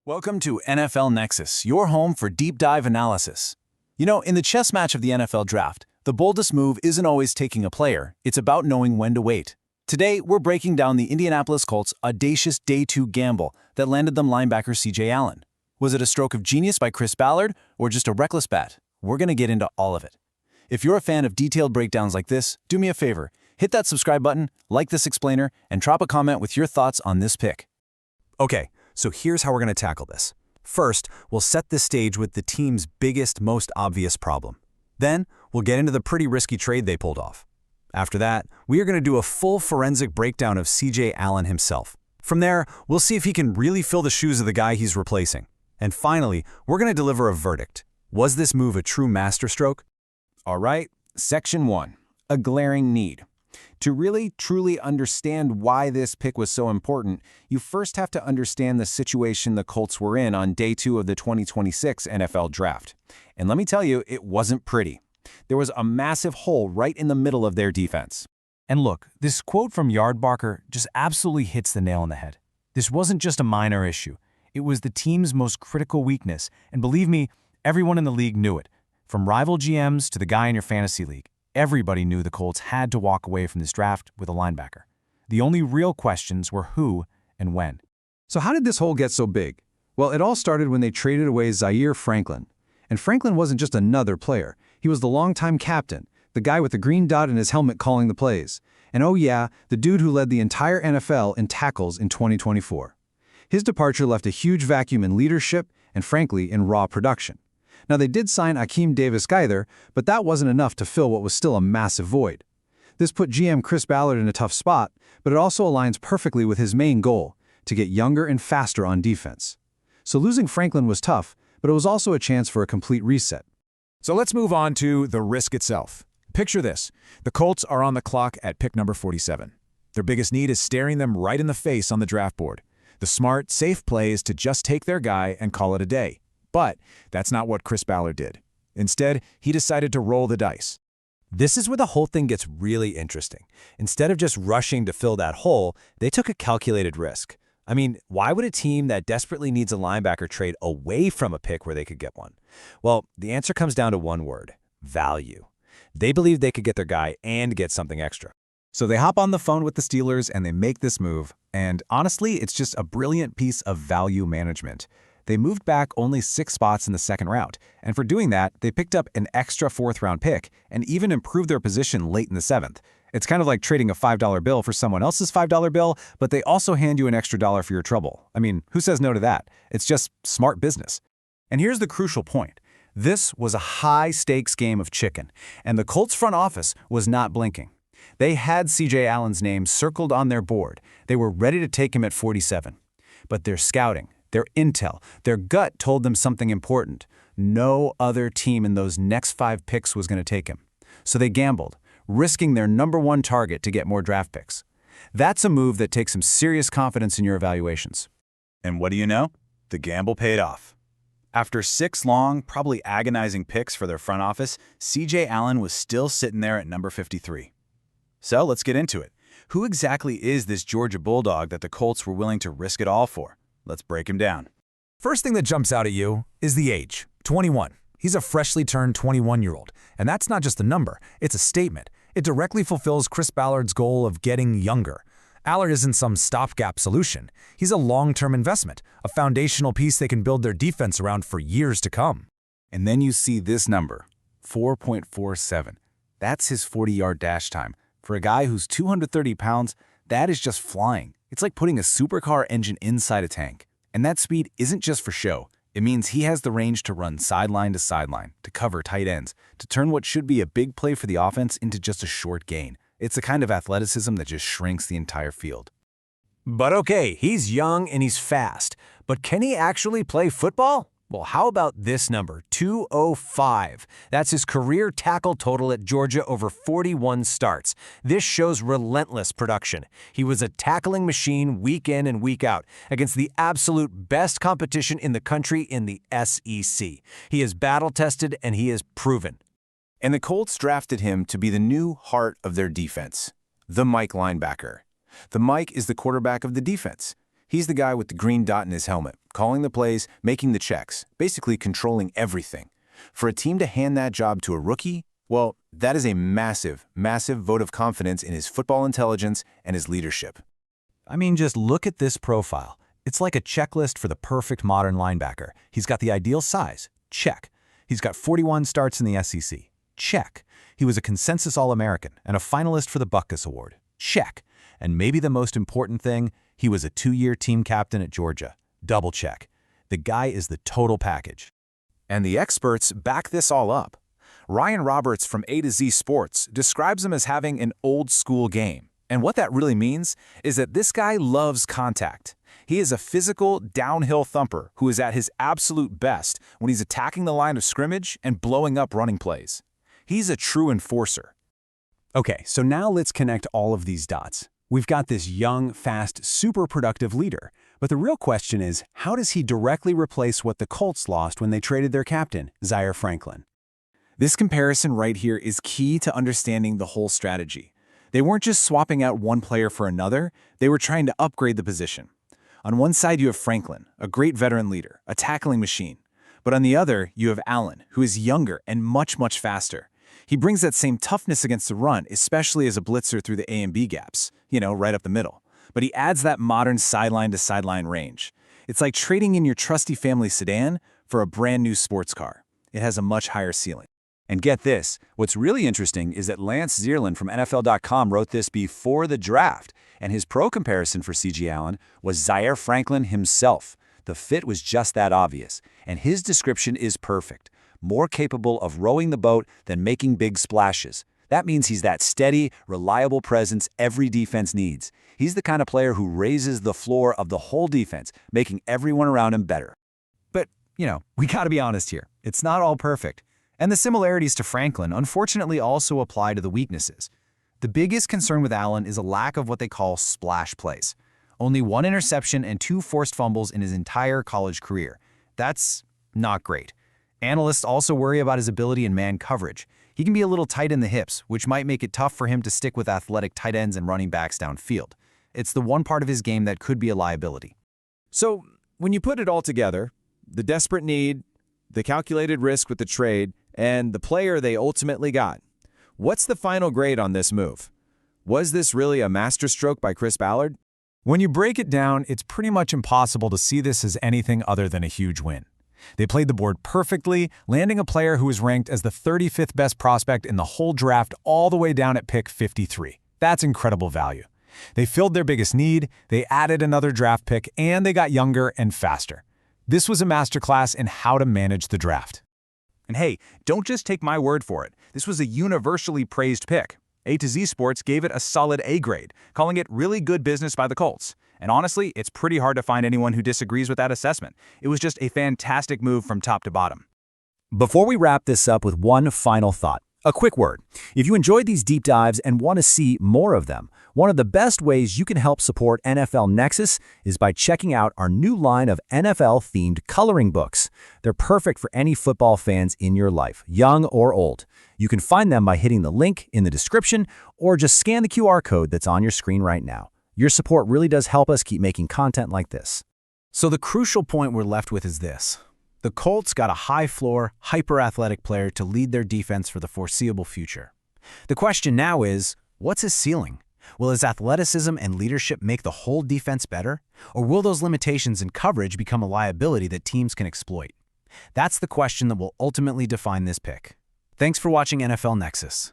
Welcome to NFL Nexus, your home for deep dive analysis. You know, in the chess match of the NFL draft, the boldest move isn't always taking a player, it's about knowing when to wait. Today, we're breaking down the Indianapolis Colts' audacious Day 2 gamble that landed them linebacker C.J. Allen. Was it a stroke of genius by Chris Ballard, or just a reckless bet? We're going to get into all of it. If you're a fan of detailed breakdowns like this, do me a favor, hit that subscribe button, like this explainer, and drop a comment with your thoughts on this pick. Okay, so here's how we're going to tackle this. First, we'll set the stage with the team's biggest, most obvious problem. Then, we'll get into the pretty risky trade they pulled off. After that, we are going to do a full forensic breakdown of C.J. Allen himself. From there, we'll see if he can really fill the shoes of the guy he's replacing. And finally, we're going to deliver a verdict. Was this move a true masterstroke? All right, Section 1, a glaring need. To really, truly understand why this pick was so important, you first have to understand the situation the Colts were in on Day 2 of the 2026 NFL Draft. And let me tell you, it wasn't pretty. There was a massive hole right in the middle of their defense. And look, this quote from Yardbarker just absolutely hits the nail on the head. This wasn't just a minor issue. It was the team's most critical weakness, and believe me, everyone in the league knew it. From rival GMs to the guy in your fantasy league. Everybody knew the Colts had to walk away from this draft with a linebacker. The only real questions were who and when. So how did this hole get so big? Well, it all started when they traded away Zaire Franklin. And Franklin wasn't just another player. He was the longtime captain, the guy with the green dot in his helmet calling the plays. And oh yeah, the dude who led the entire NFL in tackles in 2024. His departure left a huge vacuum in leadership and, frankly, in raw production. Now, they did sign Akeem Davis-Gaither, but that wasn't enough to fill what was still a massive void. This put GM Chris Ballard in a tough spot, but it also aligns perfectly with his main goal, to get younger and faster on defense. So losing Franklin was tough, but it was also a chance for a complete reset. So let's move on to the risk itself. Picture this. The Colts are on the clock at pick number 47. Their biggest need is staring them right in the face on the draft board. The smart, safe play is to just take their guy and call it a day. But that's not what Chris Ballard did. Instead, he decided to roll the dice. This is where the whole thing gets really interesting. Instead of just rushing to fill that hole, they took a calculated risk. I mean, why would a team that desperately needs a linebacker trade away from a pick where they could get one? Well, the answer comes down to one word: value. They believed they could get their guy and get something extra. So they hop on the phone with the Steelers and they make this move. And honestly, it's just a brilliant piece of value management. They moved back only 6 spots in the second round, and for doing that, they picked up an extra 4th-round pick and even improved their position late in the 7th. It's kind of like trading a $5 bill for someone else's $5 bill, but they also hand you an extra dollar for your trouble. I mean, who says no to that? It's just smart business. And here's the crucial point. This was a high-stakes game of chicken, and the Colts front office was not blinking. They had C.J. Allen's name circled on their board. They were ready to take him at 47. But their scouting, their intel, their gut told them something important. No other team in those next 5 picks was going to take him. So they gambled, risking their #1 target to get more draft picks. That's a move that takes some serious confidence in your evaluations. And what do you know? The gamble paid off. After 6 long, probably agonizing picks for their front office, C.J. Allen was still sitting there at number 53. So let's get into it. Who exactly is this Georgia Bulldog that the Colts were willing to risk it all for? Let's break him down. First thing that jumps out at you is the age, 21. He's a freshly turned 21-year-old, and that's not just a number, it's a statement. It directly fulfills Chris Ballard's goal of getting younger. Allard isn't some stopgap solution. He's a long-term investment, a foundational piece they can build their defense around for years to come. And then you see this number, 4.47. That's his 40-yard dash time. For a guy who's 230 pounds, that is just flying. It's like putting a supercar engine inside a tank. And that speed isn't just for show. It means he has the range to run sideline to sideline, to cover tight ends, to turn what should be a big play for the offense into just a short gain. It's the kind of athleticism that just shrinks the entire field. But okay, he's young and he's fast. But can he actually play football? Well, how about this number, 205? That's his career tackle total at Georgia over 41 starts. This shows relentless production. He was a tackling machine week in and week out against the absolute best competition in the country in the SEC. He is battle-tested and he is proven. And the Colts drafted him to be the new heart of their defense, the Mike linebacker. The Mike is the quarterback of the defense. He's the guy with the green dot in his helmet, calling the plays, making the checks, basically controlling everything. For a team to hand that job to a rookie, well, that is a massive, massive vote of confidence in his football intelligence and his leadership. I mean, just look at this profile. It's like a checklist for the perfect modern linebacker. He's got the ideal size. Check. He's got 41 starts in the SEC. Check. He was a consensus All-American and a finalist for the Butkus Award. Check. And maybe the most important thing, he was a 2-year team captain at Georgia. Double check. The guy is the total package. And the experts back this all up. Ryan Roberts from A to Z Sports describes him as having an old-school game. And what that really means is that this guy loves contact. He is a physical, downhill thumper who is at his absolute best when he's attacking the line of scrimmage and blowing up running plays. He's a true enforcer. Okay, so now let's connect all of these dots. We've got this young, fast, super productive leader. But the real question is, how does he directly replace what the Colts lost when they traded their captain, Zaire Franklin? This comparison right here is key to understanding the whole strategy. They weren't just swapping out one player for another, they were trying to upgrade the position. On one side you have Franklin, a great veteran leader, a tackling machine. But on the other, you have Allen, who is younger and much, much faster. He brings that same toughness against the run, especially as a blitzer through the A and B gaps, right up the middle. But he adds that modern sideline-to-sideline range. It's like trading in your trusty family sedan for a brand new sports car. It has a much higher ceiling. And get this, what's really interesting is that Lance Zierlein from NFL.com wrote this before the draft, and his pro comparison for C.J. Allen was Zaire Franklin himself. The fit was just that obvious, and his description is perfect. More capable of rowing the boat than making big splashes. That means he's that steady, reliable presence every defense needs. He's the kind of player who raises the floor of the whole defense, making everyone around him better. But, we gotta be honest here. It's not all perfect. And the similarities to Franklin unfortunately also apply to the weaknesses. The biggest concern with Allen is a lack of what they call splash plays. Only 1 interception and 2 forced fumbles in his entire college career. That's not great. Analysts also worry about his ability in man coverage. He can be a little tight in the hips, which might make it tough for him to stick with athletic tight ends and running backs downfield. It's the one part of his game that could be a liability. So, when you put it all together, the desperate need, the calculated risk with the trade, and the player they ultimately got, what's the final grade on this move? Was this really a masterstroke by Chris Ballard? When you break it down, it's pretty much impossible to see this as anything other than a huge win. They played the board perfectly, landing a player who was ranked as the 35th best prospect in the whole draft all the way down at pick 53. That's incredible value. They filled their biggest need, they added another draft pick, and they got younger and faster. This was a masterclass in how to manage the draft. And hey, don't just take my word for it. This was a universally praised pick. A to Z Sports gave it a solid A grade, calling it really good business by the Colts. And honestly, it's pretty hard to find anyone who disagrees with that assessment. It was just a fantastic move from top to bottom. Before we wrap this up with one final thought, a quick word. If you enjoyed these deep dives and want to see more of them, one of the best ways you can help support NFL Nexus is by checking out our new line of NFL-themed coloring books. They're perfect for any football fans in your life, young or old. You can find them by hitting the link in the description or just scan the QR code that's on your screen right now. Your support really does help us keep making content like this. So the crucial point we're left with is this. The Colts got a high-floor, hyper-athletic player to lead their defense for the foreseeable future. The question now is, what's his ceiling? Will his athleticism and leadership make the whole defense better? Or will those limitations in coverage become a liability that teams can exploit? That's the question that will ultimately define this pick. Thanks for watching NFL Nexus.